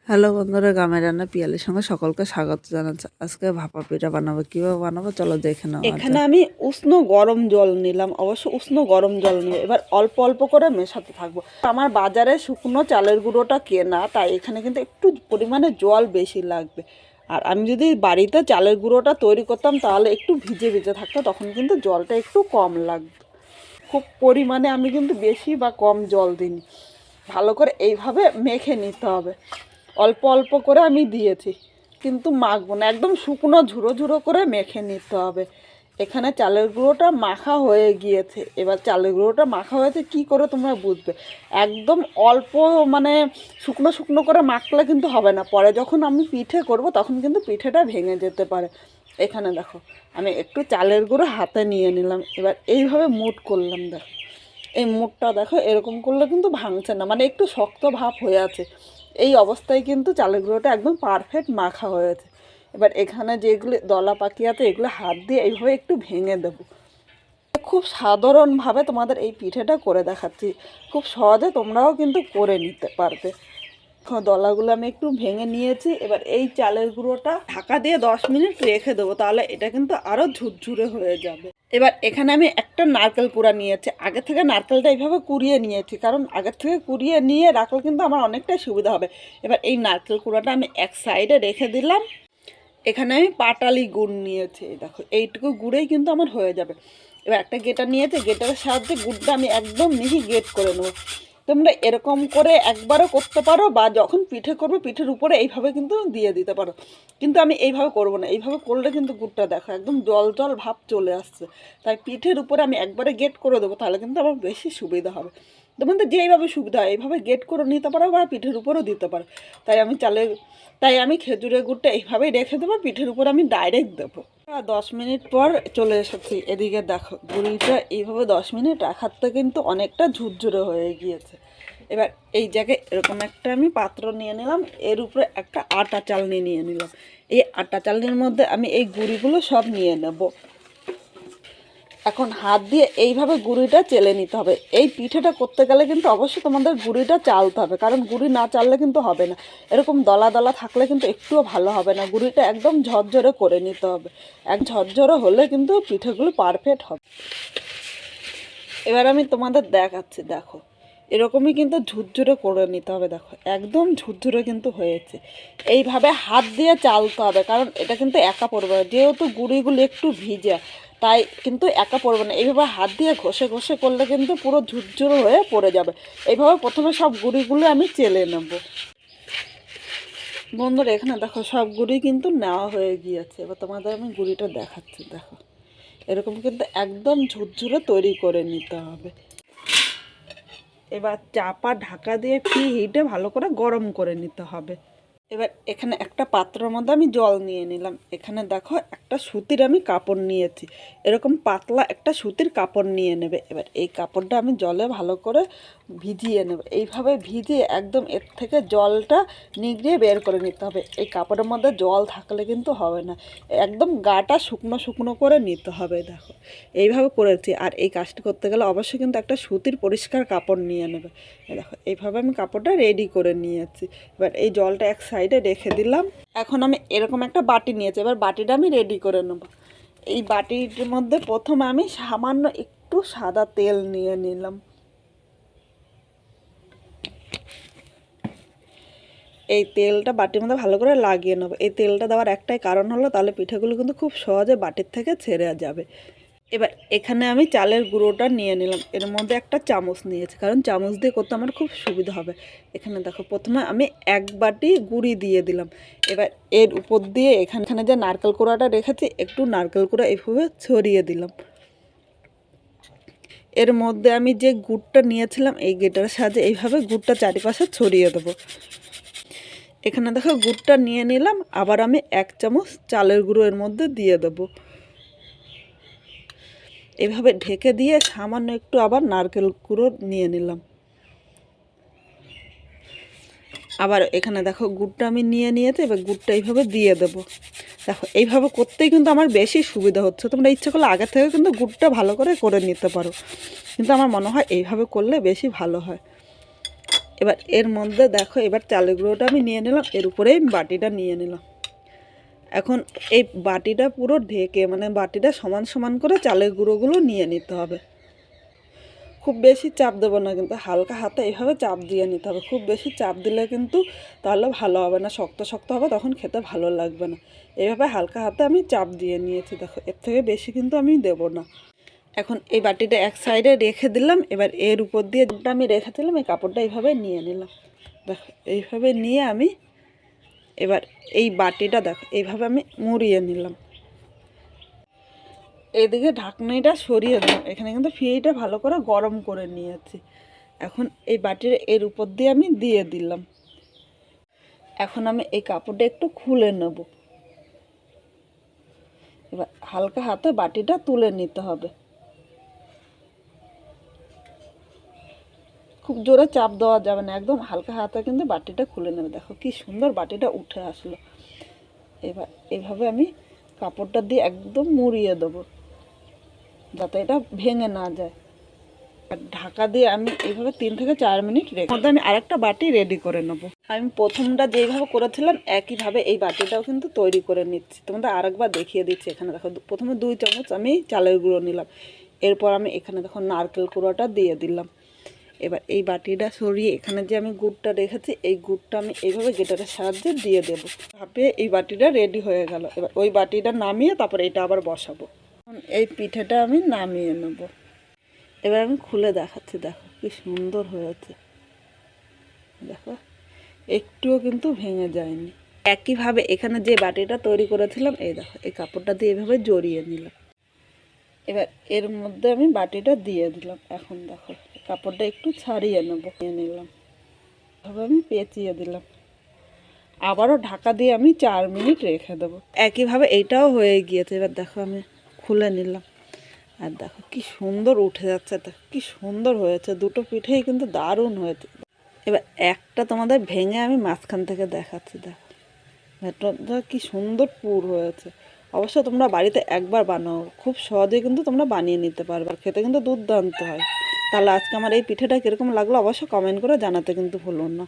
Hello বন্ধুরা, গ্রামের রান্না পিয়ালির সঙ্গে সকলকে স্বাগত জানাচ্ছি। আজকে ভাপা পিঠা বানাবো, কিভাবে বানাবো চলো দেখে নাও। এখানে আমি উষ্ণ গরম জল নিলাম, অবশ্য উষ্ণ গরম জল নিয়ে এবার অল্প অল্প করে মেশাতে থাকবো। আমার বাজারে শুকনো চালের গুঁড়োটা কেনা, তাই এখানে কিন্তু একটু পরিমাণে জল বেশি লাগবে। আর আমি যদি বাড়িতে চালের গুঁড়োটা তৈরি করতাম তাহলে একটু ভিজে ভিজে থাকতো, তখন কিন্তু জলটা একটু কম লাগতো। খুব পরিমাণে আমি কিন্তু বেশি বা কম জল দিইনি। ভালো করে এইভাবে মেখে নিতে হবে। অল্প অল্প করে আমি দিয়েছি, কিন্তু মাখবো না, একদম শুকনো ঝুড়ো ঝুড়ো করে মেখে নিতে হবে। এখানে চালের গুঁড়োটা মাখা হয়ে গিয়েছে। এবার চালের গুঁড়োটা মাখা হয়েছে কি করে তোমরা বুঝবে? একদম অল্প মানে শুকনো শুকনো করে মাখলে কিন্তু হবে না, পরে যখন আমি পিঠে করব তখন কিন্তু পিঠেটা ভেঙে যেতে পারে। এখানে দেখো আমি একটু চালের গুঁড়ো হাতে নিয়ে নিলাম, এবার এইভাবে মুট করলাম। দেখো এই মুটটা দেখো, এরকম করলে কিন্তু ভাঙছে না, মানে একটু শক্ত ভাব হয়ে আছে। এই অবস্থায় কিন্তু চালের গুঁড়োটা একদম পারফেক্ট মাখা হয়েছে। এবার এখানে যেগুলো দলা পাকি আছে এগুলো হাত দিয়ে এইভাবে একটু ভেঙে দেবো। খুব সাধারণভাবে তোমাদের এই পিঠেটা করে দেখাচ্ছি, খুব সহজে তোমরাও কিন্তু করে নিতে পারবে। দলাগুলো আমি একটু ভেঙে নিয়েছি। এবার এই চালের গুঁড়োটা ঢাকা দিয়ে 10 মিনিট রেখে দেবো, তাহলে এটা কিন্তু আরও ঝুরঝুরে হয়ে যাবে। এবার এখানে আমি একটা নারকেল কুড়া নিয়েছি। আগে থেকে নারকেলটা এইভাবে কুড়িয়ে নিয়েছি, কারণ আগের থেকে কুড়িয়ে নিয়ে রাখলে কিন্তু আমার অনেকটাই সুবিধা হবে। এবার এই নারকেল কুড়াটা আমি এক সাইডে রেখে দিলাম। এখানে আমি পাটালি গুড় নিয়েছি, দেখো এইটুকু গুড়েই কিন্তু আমার হয়ে যাবে। এবার একটা গেটার নিয়েছি, গেটারের সাহায্যে গুড়টা আমি একদম মিহি গেট করে নেবো। তোমরা এরকম করে একবারও করতে পারো, বা যখন পিঠে করবে পিঠের উপরে এইভাবে কিন্তু দিয়ে দিতে পারো, কিন্তু আমি এইভাবে করব না। এইভাবে করলে কিন্তু গুড়টা দেখো একদম জল জল ভাব চলে আসছে, তাই পিঠের উপরে আমি একবারে গেট করে দেবো, তাহলে কিন্তু আমার বেশি সুবিধা হবে। তোমাদের যেইভাবে সুবিধা হয় এইভাবে গেট করে নিতে পারো, বা পিঠের উপরেও দিতে পারো। তাই আমি খেজুরের গুড়টা এইভাবেই রেখে দেবো, পিঠের উপর আমি ডাইরেক্ট দেবো। 10 মিনিট পর চলে এসেছি, এদিকে দেখো গুঁড়িটা এইভাবে 10 মিনিট রাখাতে কিন্তু অনেকটা ঝুরঝুরে হয়ে গিয়েছে। এবার এই জায়গায় এরকম একটা আমি পাত্র নিয়ে নিলাম, এর উপরে একটা আটা চালনি নিয়ে নিলাম। এই আটা চালনির মধ্যে আমি এই গুঁড়িগুলো সব নিয়ে নেব। এখন হাত দিয়ে এইভাবে গুঁড়িটা চেলে নিতে হবে। এই পিঠেটা করতে গেলে কিন্তু অবশ্যই তোমাদের গুঁড়িটা চালতে হবে, কারণ গুঁড়ি না চাললে কিন্তু হবে না। এরকম দলা দলা থাকলে কিন্তু একটুও ভালো হবে না। গুঁড়িটা একদম ঝরঝরে করে নিতে হবে, এক ঝরঝরে হলে কিন্তু পিঠেগুলো পারফেক্ট হবে। এবার আমি তোমাদের দেখাচ্ছি, দেখো এরকমই কিন্তু ঝুরঝুরে করে নিতে হবে। দেখো একদম ঝুরঝুরে কিন্তু হয়েছে। এইভাবে হাত দিয়ে চালতে হবে, কারণ এটা কিন্তু একা পড়বে না, যেহেতু গুঁড়িগুলো একটু ভিজে, তাই কিন্তু একা পড়বে না। এইভাবে হাত দিয়ে ঘষে ঘষে করলে কিন্তু পুরো ঝুরঝুরে হয়ে পড়ে যাবে। এইভাবে প্রথমে সব গুঁড়িগুলো আমি চেলে নেব। বন্ধুরা এখানে দেখো সব গুঁড়ি কিন্তু নেওয়া হয়ে গিয়েছে। এবার তোমাদের আমি গুঁড়িটা দেখাচ্ছি। দেখো এরকম কিন্তু একদম ঝুরঝুরে তৈরি করে নিতে হবে। এবার চাপা ঢাকা দিয়ে হিটে ভালো করে গরম করে নিতে হবে। এবার এখানে একটা পাত্রের মধ্যে আমি জল নিয়ে নিলাম। এখানে দেখো একটা সুতির আমি কাপড় নিয়েছি, এরকম পাতলা একটা সুতির কাপড় নিয়ে নেবে। এবার এই কাপড়টা আমি জলে ভালো করে ভিজিয়ে নেব। এইভাবে ভিজিয়ে একদম এর থেকে জলটা নিগড়িয়ে বের করে নিতে হবে। এই কাপড়ের মধ্যে জল থাকলে কিন্তু হবে না, একদম গাটা শুকনো শুকনো করে নিতে হবে। দেখো এইভাবে করেছি। আর এই কাজটা করতে গেলে অবশ্যই কিন্তু একটা সুতির পরিষ্কার কাপড় নিয়ে নেবে। দেখো এইভাবে আমি কাপড়টা রেডি করে নিয়েছি। এবার এই জলটা এক সাইডে রেখে দিলাম। এখন আমি এরকম একটা বাটি নিয়েছি, এবার বাটিটা আমি রেডি করে নেব। এই বাটির মধ্যে প্রথমে আমি সামান্য একটু সাদা তেল নিয়ে নিলাম। এই তেলটা বাটির মধ্যে ভালো করে লাগিয়ে নেব। এই তেলটা দেওয়ার একটাই কারণ হলো, তাহলে পিঠাগুলো কিন্তু খুব সহজে বাটির থেকে ছেড়ে যাবে। এবার এখানে আমি চালের গুঁড়োটা নিয়ে নিলাম, এর মধ্যে একটা চামচ নিয়েছি, কারণ চামচ দিয়ে করতে আমার খুব সুবিধা হবে। এখানে দেখো প্রথমে আমি এক বাটি গুঁড়ি দিয়ে দিলাম। এবার এর উপর দিয়ে এখানে যে নারকেল কোড়াটা রেখেছি, একটু নারকেল কোড়া এইভাবে ছড়িয়ে দিলাম। এর মধ্যে আমি যে গুড়টা নিয়েছিলাম এই গেটারের সাহায্যে এইভাবে গুড়টা চারিপাশে ছড়িয়ে দেবো। এখানে দেখো গুড়টা নিয়ে নিলাম, আবার আমি 1 চামচ চালের গুঁড়ো এর মধ্যে দিয়ে দেবো। এভাবে ঢেকে দিয়ে সামান্য একটু আবার নারকেল গুঁড়ো নিয়ে নিলাম। আবার এখানে দেখো গুড়টা আমি নিয়েছি, এবার গুড়টা এইভাবে দিয়ে দেবো। দেখো এইভাবে করতেই কিন্তু আমার বেশি সুবিধা হচ্ছে। তোমরা ইচ্ছে করলে আগে থেকে কিন্তু গুড়টা ভালো করে নিতে পারো, কিন্তু আমার মনে হয় এইভাবে করলে বেশি ভালো হয়। এবার এর মধ্যে দেখো, এবার চালের গুঁড়োটা আমি নিয়ে নিলাম, এর উপরেই বাটিটা নিয়ে নিলাম। এখন এই বাটিটা পুরো ঢেকে, মানে বাটিটা সমান সমান করে চালের গুঁড়োগুলো নিয়ে নিতে হবে। খুব বেশি চাপ দেবো না, কিন্তু হালকা হাতে এইভাবে চাপ দিয়ে নিতে হবে। খুব বেশি চাপ দিলে কিন্তু তাহলে ভালো হবে না, শক্ত শক্ত হবে, তখন খেতে ভালো লাগবে না। এইভাবে হালকা হাতে আমি চাপ দিয়ে নিয়েছি, দেখো এর থেকে বেশি কিন্তু আমি দেব না। এখন এই বাটিটা এক সাইডে রেখে দিলাম। এবার এর উপর দিয়ে যেটা আমি রেখেছিলাম এই কাপড়টা এইভাবে নিয়ে নিলাম। দেখো এইভাবে নিয়ে আমি এবার এই বাটিটা দেখো এইভাবে আমি মুড়িয়ে নিলাম। এদিকে ঢাকনিটা সরিয়ে দিলাম। এখানে কিন্তু ফ্রিটা ভালো করে গরম করে নিয়েছি। এখন এই বাটির এর উপর দিয়ে আমি দিয়ে দিলাম। এখন আমি এই কাপড়টা একটু খুলে নেব। এবার হালকা হাতে বাটিটা তুলে নিতে হবে। খুব জোরে চাপ দেওয়া যাবে না, একদম হালকা হাতে কিন্তু বাটিটা খুলে নেবে। দেখো কি সুন্দর বাটিটা উঠে আসলো। এবার এইভাবে আমি কাপড়টা দিয়ে একদম মুড়িয়ে দেবো, যাতে এটা ভেঙে না যায়। আর ঢাকা দিয়ে আমি এইভাবে 3 থেকে 4 মিনিট রেখে মধ্যে আমি আরেকটা বাটি রেডি করে নেব। আমি প্রথমটা যেইভাবে করেছিলাম একইভাবে এই বাটিটাও কিন্তু তৈরি করে নিচ্ছি। তোমাদের আরেকবার দেখিয়ে দিচ্ছি। এখানে দেখো প্রথমে 2 চামচ আমি চালের গুঁড়ো নিলাম, এরপর আমি এখানে দেখো নারকেল কুড়োটা দিয়ে দিলাম। এবার এই বাটিটা সরিয়ে এখানে যে আমি গুড়টা রেখেছি এই গুড়টা আমি এইভাবে গেটারের সাহায্যে দিয়ে দেবো। ভাপিয়ে এই বাটিটা রেডি হয়ে গেল। এবার ওই বাটিটা নামিয়ে তারপরে এটা আবার বসাবো। এখন এই পিঠেটা আমি নামিয়ে নেব। এবার আমি খুলে দেখাচ্ছি, দেখো কি সুন্দর হয়েছে। দেখো একটুও কিন্তু ভেঙে যায়নি। একইভাবে এখানে যে বাটিটা তৈরি করেছিলাম এই দেখো এই কাপড়টা দিয়ে এভাবে জড়িয়ে নিলাম। এবার এর মধ্যে আমি বাটিটা দিয়ে দিলাম। এখন দেখো কাপড়টা একটু ছাড়িয়ে নিয়ে নিলাম, এভাবে আমি পেঁচিয়ে দিলাম। আবারও ঢাকা দিয়ে আমি 4 মিনিট রেখে দেবো। একইভাবে এইটাও হয়ে গিয়েছে। এবার দেখো আমি খুলে নিলাম, আর দেখো কি সুন্দর উঠে যাচ্ছে, দেখো কি সুন্দর হয়েছে। দুটো পিঠেই কিন্তু দারুণ হয়েছে। এবার একটা তোমাদের ভেঙে আমি মাঝখান থেকে দেখাচ্ছি। দেখো ভেতরটা কি সুন্দর পুর হয়েছে। অবশ্য তোমরা বাড়িতে একবার বানাও, খুব সহজে কিন্তু তোমরা বানিয়ে নিতে পারবে, আর খেতে কিন্তু দুর্দান্ত হয়। তাহলে আজকে আমার এই পিঠেটা কীরকম লাগলো অবশ্য কমেন্ট করে জানাতে কিন্তু ভুলো না।